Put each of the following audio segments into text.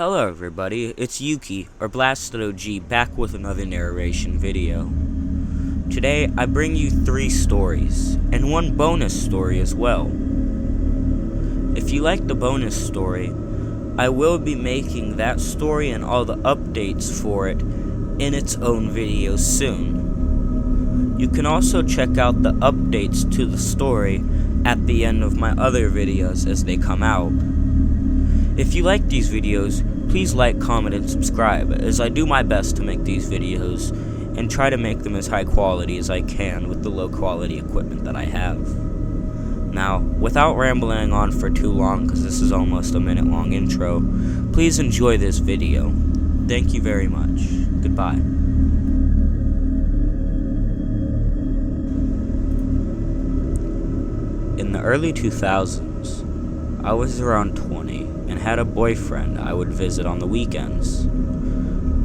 Hello everybody, it's Yuki, or Blasted OG, back with another narration video. Today, I bring you 3 stories, and 1 bonus story as well. If you like the bonus story, I will be making that story and all the updates for it in its own video soon. You can also check out the updates to the story at the end of my other videos as they come out. If you like these videos, please like, comment, and subscribe, as I do my best to make these videos and try to make them as high quality as I can with the low quality equipment that I have. Now, without rambling on for too long, because this is almost a minute long intro, please enjoy this video. Thank you very much. Goodbye. In the early 2000s, I was around 20 and had a boyfriend I would visit on the weekends.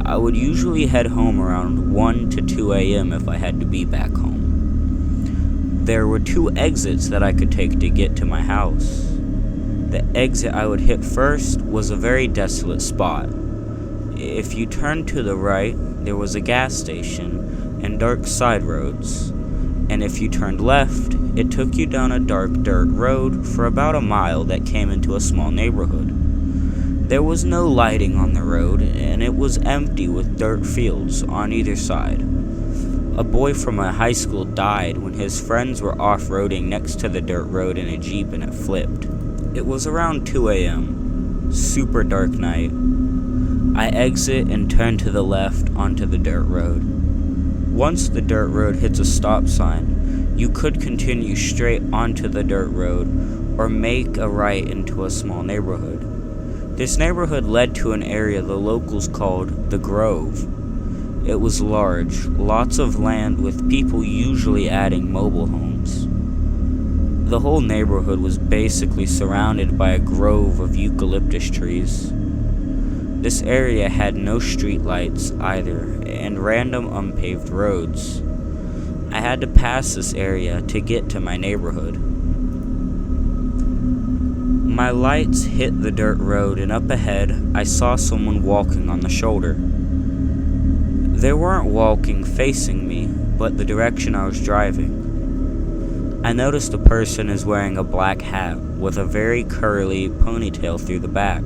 I would usually head home around 1 to 2 a.m. if I had to be back home. There were 2 exits that I could take to get to my house. The exit I would hit first was a very desolate spot. If you turned to the right, there was a gas station and dark side roads. And if you turned left, it took you down a dark dirt road for about a mile that came into a small neighborhood. There was no lighting on the road, and it was empty with dirt fields on either side. A boy from my high school died when his friends were off-roading next to the dirt road in a Jeep and it flipped. It was around 2 a.m., super dark night. I exit and turn to the left onto the dirt road. Once the dirt road hits a stop sign, you could continue straight onto the dirt road or make a right into a small neighborhood. This neighborhood led to an area the locals called the Grove. It was large, lots of land with people usually adding mobile homes. The whole neighborhood was basically surrounded by a grove of eucalyptus trees. This area had no street lights either, and random unpaved roads. I had to pass this area to get to my neighborhood. My lights hit the dirt road, and up ahead, I saw someone walking on the shoulder. They weren't walking facing me, but the direction I was driving. I noticed the person is wearing a black hat with a very curly ponytail through the back.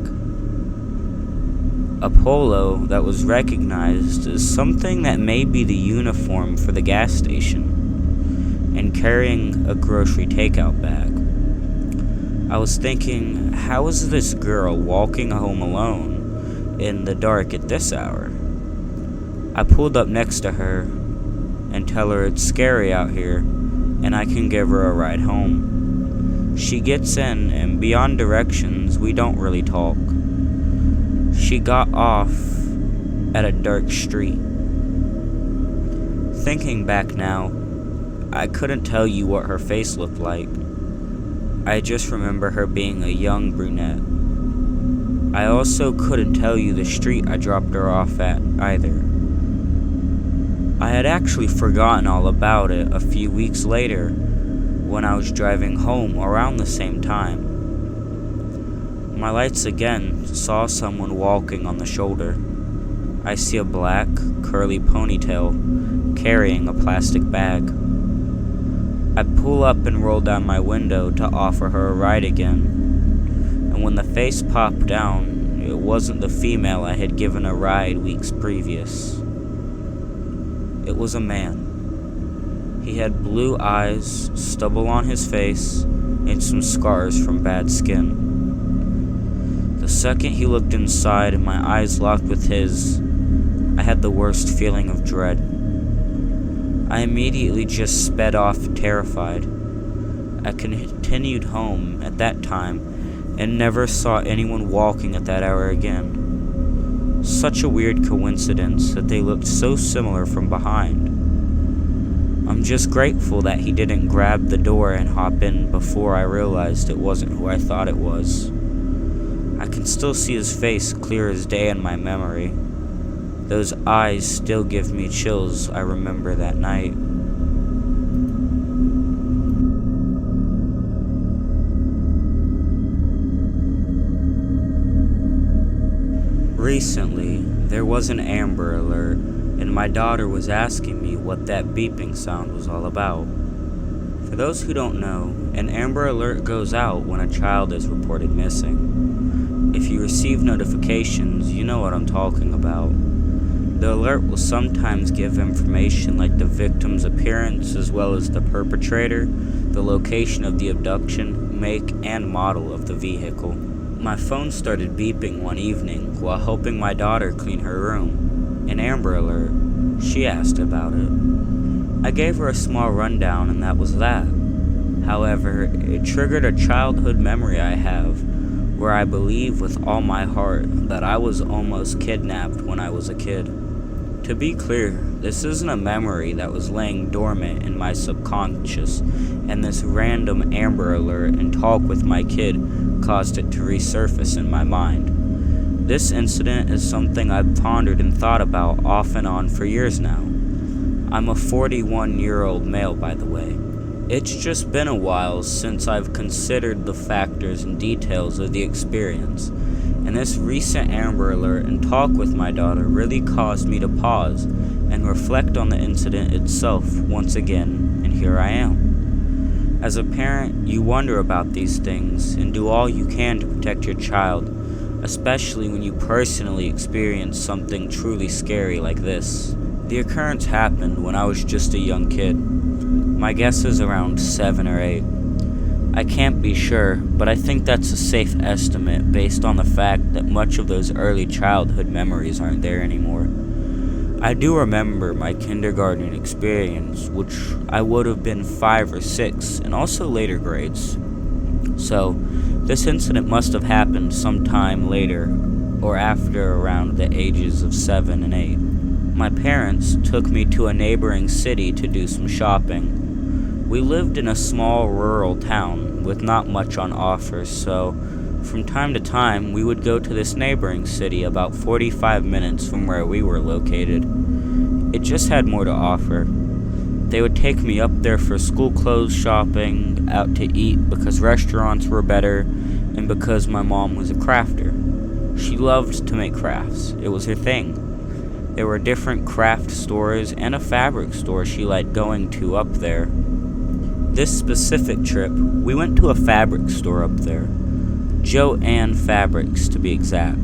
A polo that was recognized as something that may be the uniform for the gas station, and carrying a grocery takeout bag. I was thinking, how is this girl walking home alone in the dark at this hour? I pulled up next to her and tell her it's scary out here and I can give her a ride home. She gets in, and beyond directions, we don't really talk. She got off at a dark street. Thinking back now, I couldn't tell you what her face looked like. I just remember her being a young brunette. I also couldn't tell you the street I dropped her off at either. I had actually forgotten all about it a few weeks later when I was driving home around the same time. My lights again saw someone walking on the shoulder. I see a black, curly ponytail carrying a plastic bag. I pull up and roll down my window to offer her a ride again. And when the face popped down, it wasn't the female I had given a ride weeks previous. It was a man. He had blue eyes, stubble on his face, and some scars from bad skin. The second he looked inside and my eyes locked with his, I had the worst feeling of dread. I immediately just sped off terrified. I continued home at that time and never saw anyone walking at that hour again. Such a weird coincidence that they looked so similar from behind. I'm just grateful that he didn't grab the door and hop in before I realized it wasn't who I thought it was. I can still see his face clear as day in my memory. Those eyes still give me chills I remember that night. Recently, there was an Amber Alert, and my daughter was asking me what that beeping sound was all about. For those who don't know, an Amber Alert goes out when a child is reported missing. If you receive notifications, you know what I'm talking about. The alert will sometimes give information like the victim's appearance as well as the perpetrator, the location of the abduction, make, and model of the vehicle. My phone started beeping one evening while helping my daughter clean her room. An Amber Alert. She asked about it. I gave her a small rundown and that was that. However, it triggered a childhood memory I have, where I believe with all my heart that I was almost kidnapped when I was a kid. To be clear, this isn't a memory that was laying dormant in my subconscious, and this random Amber Alert and talk with my kid caused it to resurface in my mind. This incident is something I've pondered and thought about off and on for years now. I'm a 41-year-old male, by the way. It's just been a while since I've considered the factors and details of the experience, and this recent Amber Alert and talk with my daughter really caused me to pause and reflect on the incident itself once again, and here I am. As a parent, you wonder about these things and do all you can to protect your child, especially when you personally experience something truly scary like this. The occurrence happened when I was just a young kid. My guess is around 7 or 8. I can't be sure, but I think that's a safe estimate based on the fact that much of those early childhood memories aren't there anymore. I do remember my kindergarten experience, which I would have been 5 or 6, and also later grades. So, this incident must have happened sometime later, or after around the ages of 7 and 8. My parents took me to a neighboring city to do some shopping. We lived in a small rural town with not much on offer, so from time to time we would go to this neighboring city about 45 minutes from where we were located. It just had more to offer. They would take me up there for school clothes shopping, out to eat because restaurants were better, and because my mom was a crafter. She loved to make crafts. It was her thing. There were different craft stores and a fabric store she liked going to up there. This specific trip, we went to a fabric store up there. Jo-Ann Fabrics, to be exact.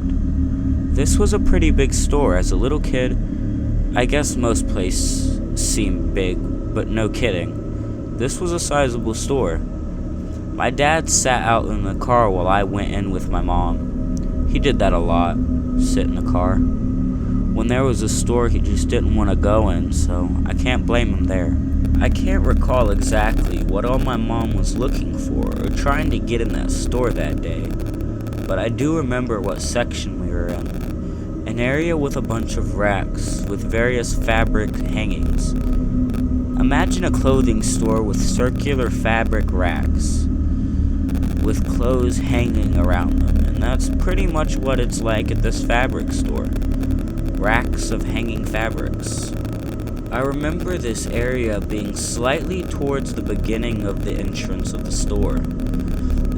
This was a pretty big store. As a little kid, I guess most places seemed big, but no kidding. This was a sizable store. My dad sat out in the car while I went in with my mom. He did that a lot, sit in the car. When there was a store he just didn't want to go in, so I can't blame him there. I can't recall exactly what all my mom was looking for or trying to get in that store that day, but I do remember what section we were in. An area with a bunch of racks with various fabric hangings. Imagine a clothing store with circular fabric racks with clothes hanging around them, and that's pretty much what it's like at this fabric store. Racks of hanging fabrics. I remember this area being slightly towards the beginning of the entrance of the store.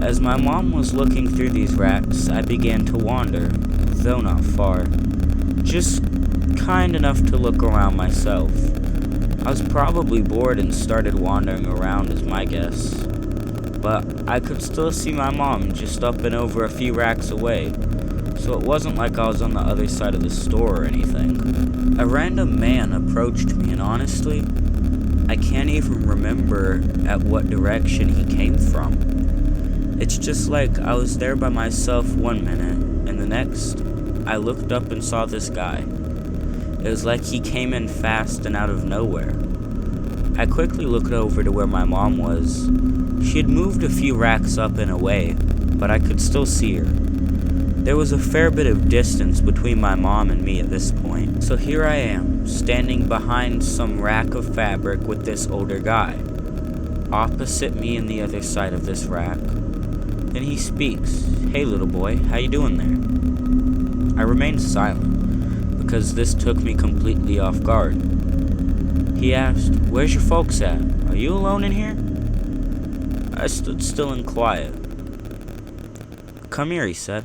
As my mom was looking through these racks, I began to wander, though not far. Just kind enough to look around myself. I was probably bored and started wandering around is my guess. But I could still see my mom just up and over a few racks away, so it wasn't like I was on the other side of the store or anything. A random man approached me, and honestly, I can't even remember at what direction he came from. It's just like I was there by myself one minute, and the next, I looked up and saw this guy. It was like he came in fast and out of nowhere. I quickly looked over to where my mom was. She had moved a few racks up and away, but I could still see her. There was a fair bit of distance between my mom and me at this point, so here I am, standing behind some rack of fabric with this older guy, opposite me in the other side of this rack. Then he speaks, "Hey little boy, how you doing there?" I remained silent, because this took me completely off guard. He asked, "Where's your folks at? Are you alone in here?" I stood still and quiet. "Come here," he said.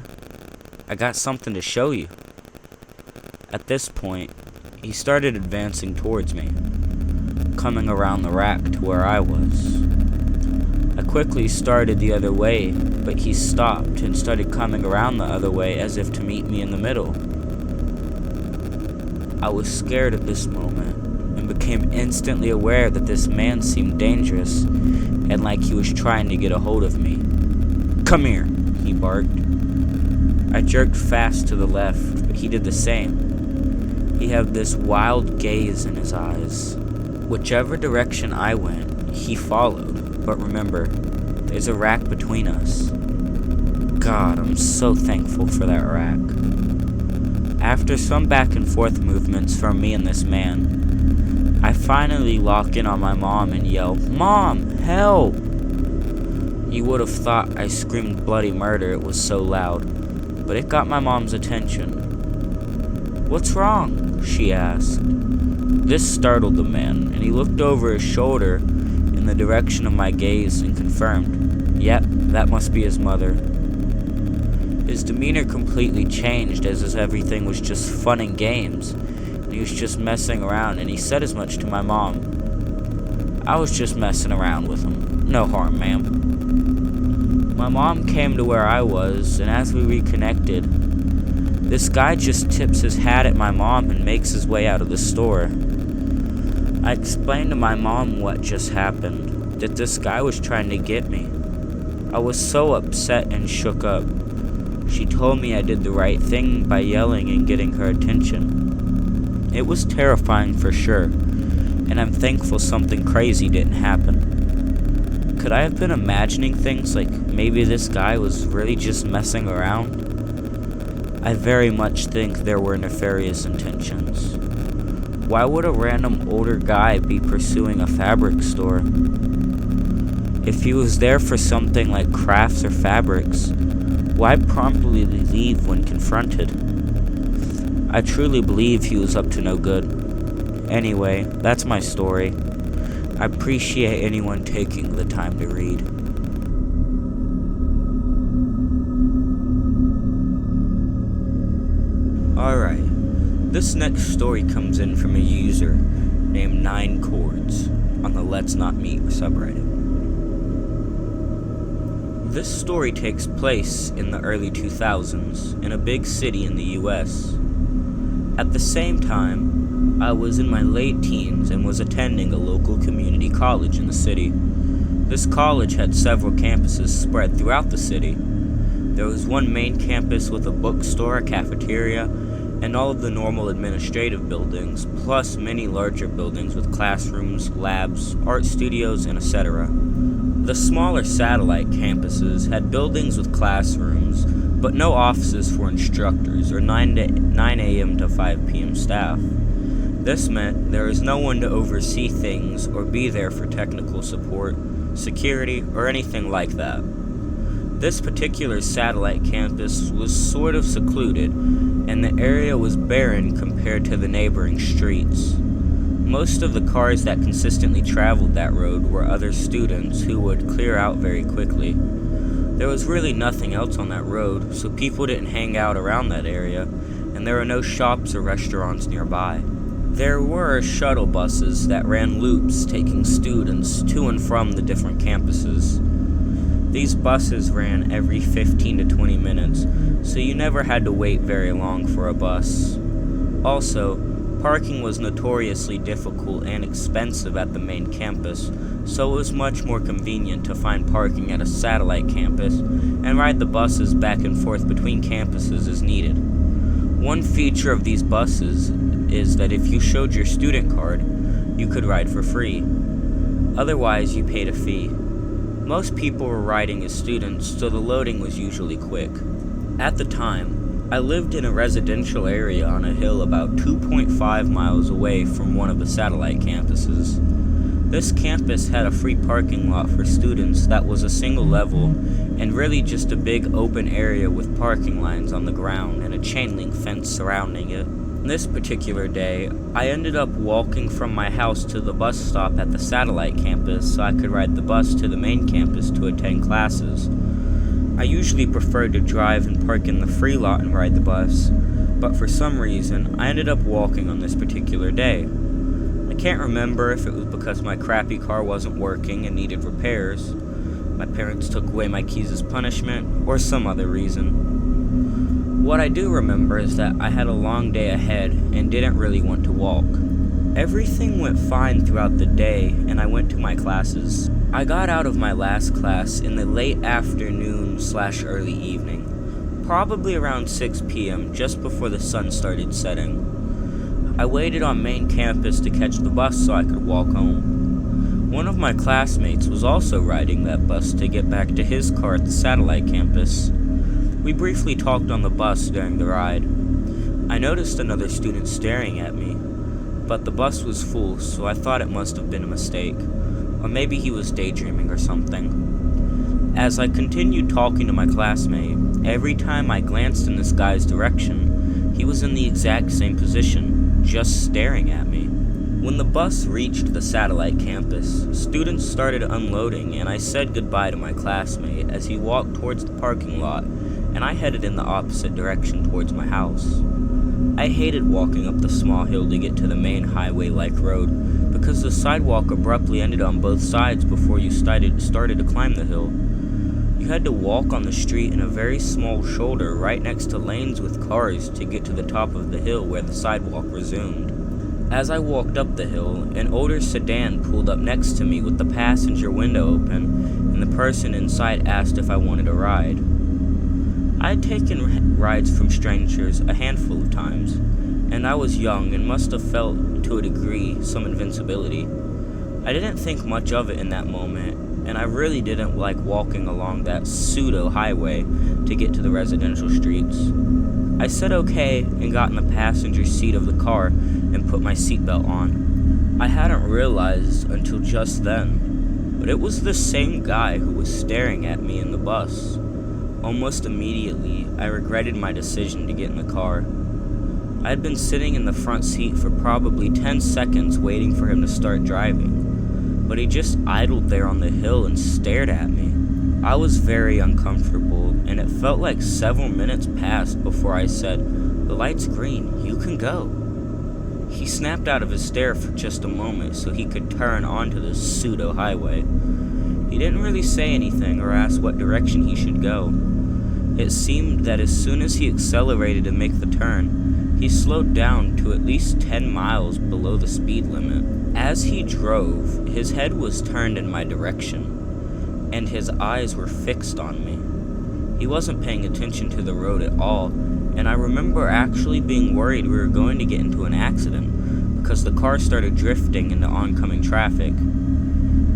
"I got something to show you." At this point, he started advancing towards me, coming around the rack to where I was. I quickly started the other way, but he stopped and started coming around the other way as if to meet me in the middle. I was scared at this moment and became instantly aware that this man seemed dangerous and like he was trying to get a hold of me. "Come here," he barked. I jerked fast to the left, but he did the same. He had this wild gaze in his eyes. Whichever direction I went, he followed. But remember, there's a rack between us. God, I'm so thankful for that rack. After some back and forth movements from me and this man, I finally lock in on my mom and yell, "Mom, help!" You would have thought I screamed bloody murder, it was so loud, but it got my mom's attention. "What's wrong?" she asked. This startled the man, and he looked over his shoulder in the direction of my gaze and confirmed, "Yep, that must be his mother." His demeanor completely changed as if everything was just fun and games, and he was just messing around, and he said as much to my mom. "I was just messing around with him. No harm, ma'am." My mom came to where I was, and as we reconnected, this guy just tips his hat at my mom and makes his way out of the store. I explained to my mom what just happened, that this guy was trying to get me. I was so upset and shook up. She told me I did the right thing by yelling and getting her attention. It was terrifying for sure, and I'm thankful something crazy didn't happen. Could I have been imagining things like maybe this guy was really just messing around? I very much think there were nefarious intentions. Why would a random older guy be pursuing a fabric store? If he was there for something like crafts or fabrics, why promptly leave when confronted? I truly believe he was up to no good. Anyway, that's my story. I appreciate anyone taking the time to read. Alright, this next story comes in from a user named 9 Chords on the Let's Not Meet subreddit. This story takes place in the early 2000s in a big city in the US. At the same time, I was in my late teens and was attending a local community college in the city. This college had several campuses spread throughout the city. There was one main campus with a bookstore, a cafeteria, and all of the normal administrative buildings, plus many larger buildings with classrooms, labs, art studios, and etc. The smaller satellite campuses had buildings with classrooms, but no offices for instructors or 9 a.m. to 5 p.m. staff. This meant there was no one to oversee things or be there for technical support, security, or anything like that. This particular satellite campus was sort of secluded, and the area was barren compared to the neighboring streets. Most of the cars that consistently traveled that road were other students who would clear out very quickly. There was really nothing else on that road, so people didn't hang out around that area, and there were no shops or restaurants nearby. There were shuttle buses that ran loops taking students to and from the different campuses. These buses ran every 15 to 20 minutes, so you never had to wait very long for a bus. Also, parking was notoriously difficult and expensive at the main campus, so it was much more convenient to find parking at a satellite campus and ride the buses back and forth between campuses as needed. One feature of these buses is that if you showed your student card, you could ride for free. Otherwise, you paid a fee. Most people were riding as students, so the loading was usually quick. At the time, I lived in a residential area on a hill about 2.5 miles away from one of the satellite campuses. This campus had a free parking lot for students that was a single level and really just a big open area with parking lines on the ground and a chain link fence surrounding it. This particular day, I ended up walking from my house to the bus stop at the satellite campus so I could ride the bus to the main campus to attend classes. I usually preferred to drive and park in the free lot and ride the bus, but for some reason, I ended up walking on this particular day. I can't remember if it was because my crappy car wasn't working and needed repairs, my parents took away my keys as punishment, or some other reason. What I do remember is that I had a long day ahead and didn't really want to walk. Everything went fine throughout the day, and I went to my classes. I got out of my last class in the late afternoon/early evening, probably around 6 p.m., just before the sun started setting. I waited on main campus to catch the bus so I could walk home. One of my classmates was also riding that bus to get back to his car at the satellite campus. We briefly talked on the bus during the ride. I noticed another student staring at me, but the bus was full, so I thought it must have been a mistake, or maybe he was daydreaming or something. As I continued talking to my classmate, every time I glanced in this guy's direction, he was in the exact same position, just staring at me. When the bus reached the satellite campus, students started unloading, and I said goodbye to my classmate as he walked towards the parking lot, and I headed in the opposite direction towards my house. I hated walking up the small hill to get to the main highway-like road, because the sidewalk abruptly ended on both sides before you started to climb the hill. You had to walk on the street in a very small shoulder right next to lanes with cars to get to the top of the hill where the sidewalk resumed. As I walked up the hill, an older sedan pulled up next to me with the passenger window open, and the person inside asked if I wanted a ride. I had taken rides from strangers a handful of times, and I was young and must have felt, to a degree, some invincibility. I didn't think much of it in that moment, and I really didn't like walking along that pseudo-highway to get to the residential streets. I said okay and got in the passenger seat of the car and put my seatbelt on. I hadn't realized until just then, but it was the same guy who was staring at me in the bus. Almost immediately, I regretted my decision to get in the car. I had been sitting in the front seat for probably 10 seconds waiting for him to start driving, but he just idled there on the hill and stared at me. I was very uncomfortable, and it felt like several minutes passed before I said, "The light's green, you can go." He snapped out of his stare for just a moment so he could turn onto the pseudo-highway. He didn't really say anything or ask what direction he should go. It seemed that as soon as he accelerated to make the turn, he slowed down to at least 10 miles below the speed limit. As he drove, his head was turned in my direction, and his eyes were fixed on me. He wasn't paying attention to the road at all, and I remember actually being worried we were going to get into an accident because the car started drifting into oncoming traffic.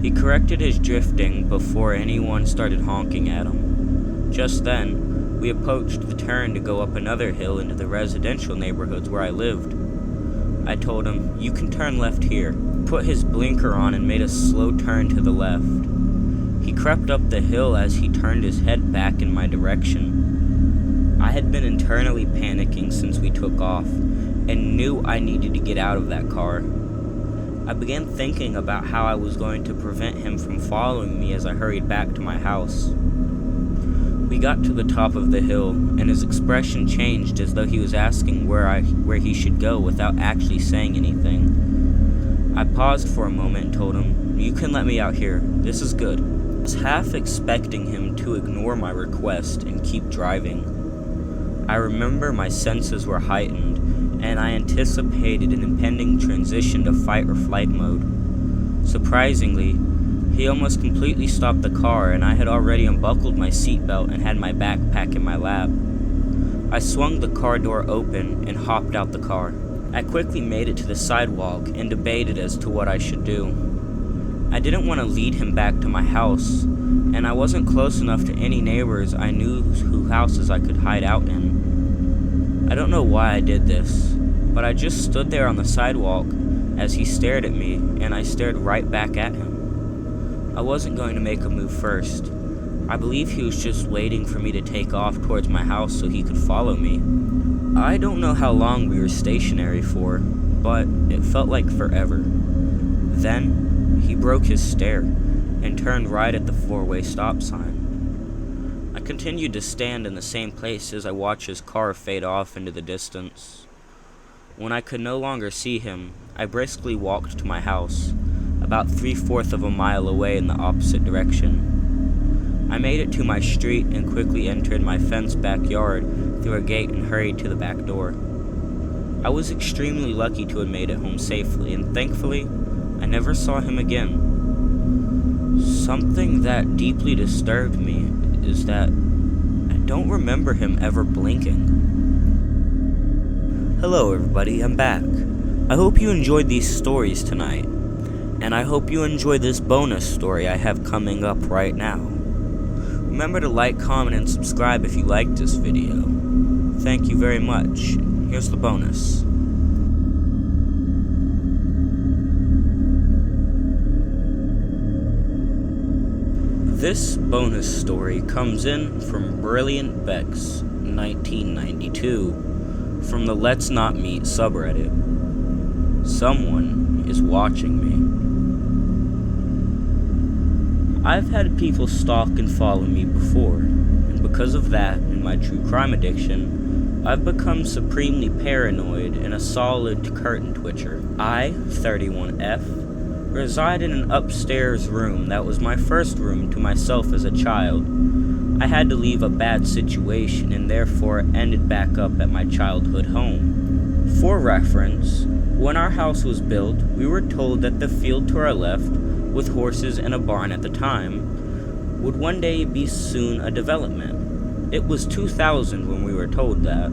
He corrected his drifting before anyone started honking at him. Just then, we approached the turn to go up another hill into the residential neighborhoods where I lived. I told him, "You can turn left here," put his blinker on and made a slow turn to the left. He crept up the hill as he turned his head back in my direction. I had been internally panicking since we took off, and knew I needed to get out of that car. I began thinking about how I was going to prevent him from following me as I hurried back to my house. We got to the top of the hill, and his expression changed as though he was asking where he should go without actually saying anything. I paused for a moment and told him, "You can let me out here. This is good." I was half expecting him to ignore my request and keep driving. I remember my senses were heightened, and I anticipated an impending transition to fight or flight mode. Surprisingly, he almost completely stopped the car, and I had already unbuckled my seatbelt and had my backpack in my lap. I swung the car door open and hopped out the car. I quickly made it to the sidewalk and debated as to what I should do. I didn't want to lead him back to my house, and I wasn't close enough to any neighbors I knew whose houses I could hide out in. I don't know why I did this, but I just stood there on the sidewalk as he stared at me, and I stared right back at him. I wasn't going to make a move first. I believe he was just waiting for me to take off towards my house so he could follow me. I don't know how long we were stationary for, but it felt like forever. Then, he broke his stare and turned right at the four-way stop sign. I continued to stand in the same place as I watched his car fade off into the distance. When I could no longer see him, I briskly walked to my house, about 3/4 of a mile away in the opposite direction. I made it to my street and quickly entered my fenced backyard through a gate and hurried to the back door. I was extremely lucky to have made it home safely, and thankfully, I never saw him again. Something that deeply disturbed me is that I don't remember him ever blinking. Hello everybody, I'm back. I hope you enjoyed these stories tonight, and I hope you enjoy this bonus story I have coming up right now. Remember to like, comment, and subscribe if you liked this video. Thank you very much. Here's the bonus. This bonus story comes in from Brilliant Bex, 1992, from the Let's Not Meet subreddit. Someone is watching me. I've had people stalk and follow me before, and because of that and my true crime addiction, I've become supremely paranoid and a solid curtain twitcher. I, 31F, reside in an upstairs room that was my first room to myself as a child. I had to leave a bad situation and therefore ended back up at my childhood home. For reference, when our house was built, we were told that the field to our left, with horses and a barn at the time, would one day be soon a development. It was 2000 when we were told that.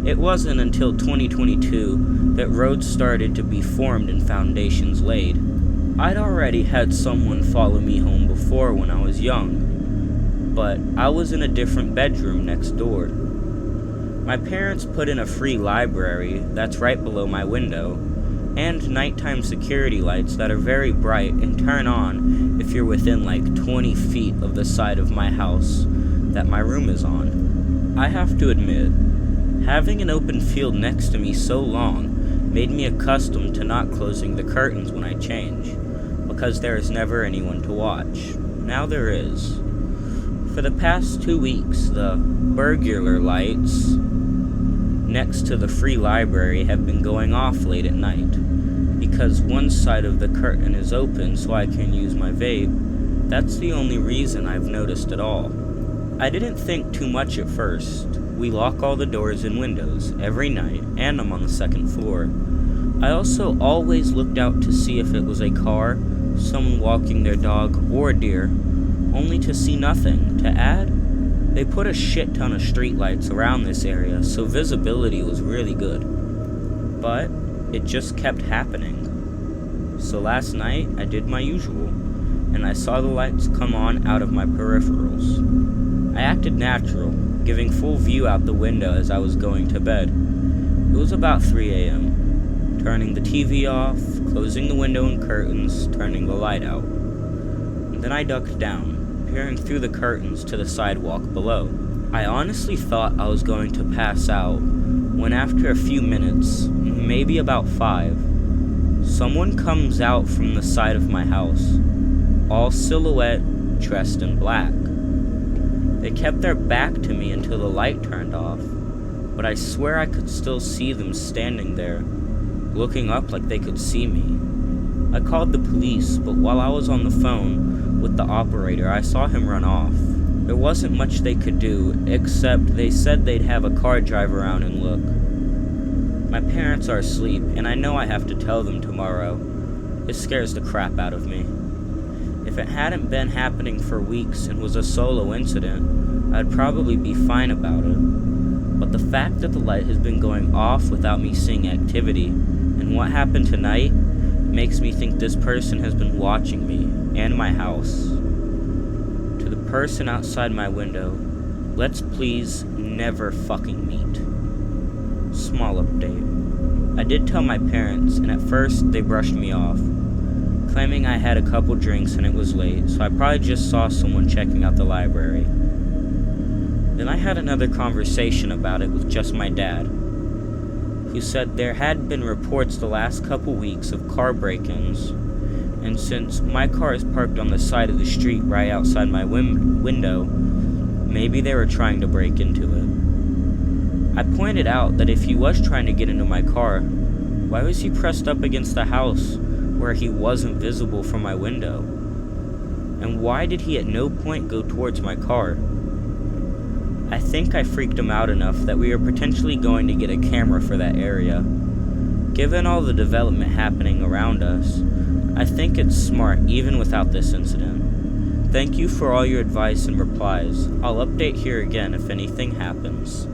It wasn't until 2022 that roads started to be formed and foundations laid. I'd already had someone follow me home before when I was young, but I was in a different bedroom next door. My parents put in a free library that's right below my window, and nighttime security lights that are very bright and turn on if you're within like 20 feet of the side of my house that my room is on. I have to admit, having an open field next to me so long made me accustomed to not closing the curtains when I change, because there is never anyone to watch. Now there is. For the past 2 weeks, the burglar lights next to the free library have been going off late at night, because one side of the curtain is open so I can use my vape. That's the only reason I've noticed at all. I didn't think too much at first. We lock all the doors and windows every night, and I'm on the second floor. I also always looked out to see if it was a car, someone walking their dog, or a deer, only to see nothing. To add, they put a shit ton of streetlights around this area, so visibility was really good. But it just kept happening. So last night, I did my usual, and I saw the lights come on out of my peripherals. I acted natural, giving full view out the window as I was going to bed. It was about 3 a.m., turning the TV off, closing the window and curtains, turning the light out. And then I ducked down, peering through the curtains to the sidewalk below. I honestly thought I was going to pass out, when after a few minutes, maybe about 5, someone comes out from the side of my house, all silhouette, dressed in black. They kept their back to me until the light turned off, but I swear I could still see them standing there, looking up like they could see me. I called the police, but while I was on the phone with the operator, I saw him run off. There wasn't much they could do, except they said they'd have a car drive around and look. My parents are asleep, and I know I have to tell them tomorrow. It scares the crap out of me. If it hadn't been happening for weeks and was a solo incident, I'd probably be fine about it. But the fact that the light has been going off without me seeing activity, and what happened tonight, makes me think this person has been watching me and my house. To the person outside my window, let's please never fucking meet. Small update. I did tell my parents, and at first they brushed me off, claiming I had a couple drinks and it was late, so I probably just saw someone checking out the library. Then I had another conversation about it with just my dad, who said there had been reports the last couple weeks of car break-ins, and since my car is parked on the side of the street right outside my window, Maybe they were trying to break into it. I pointed out that if he was trying to get into my car, why was he pressed up against the house where he wasn't visible from my window? And why did he at no point go towards my car? I think I freaked him out enough that we are potentially going to get a camera for that area. Given all the development happening around us, I think it's smart even without this incident. Thank you for all your advice and replies. I'll update here again if anything happens.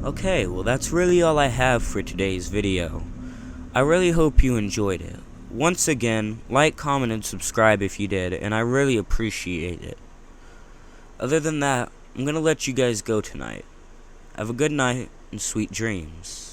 Okay, well that's really all I have for today's video. I really hope you enjoyed it. Once again, like, comment, and subscribe if you did, and I really appreciate it. Other than that, I'm gonna let you guys go tonight. Have a good night and sweet dreams.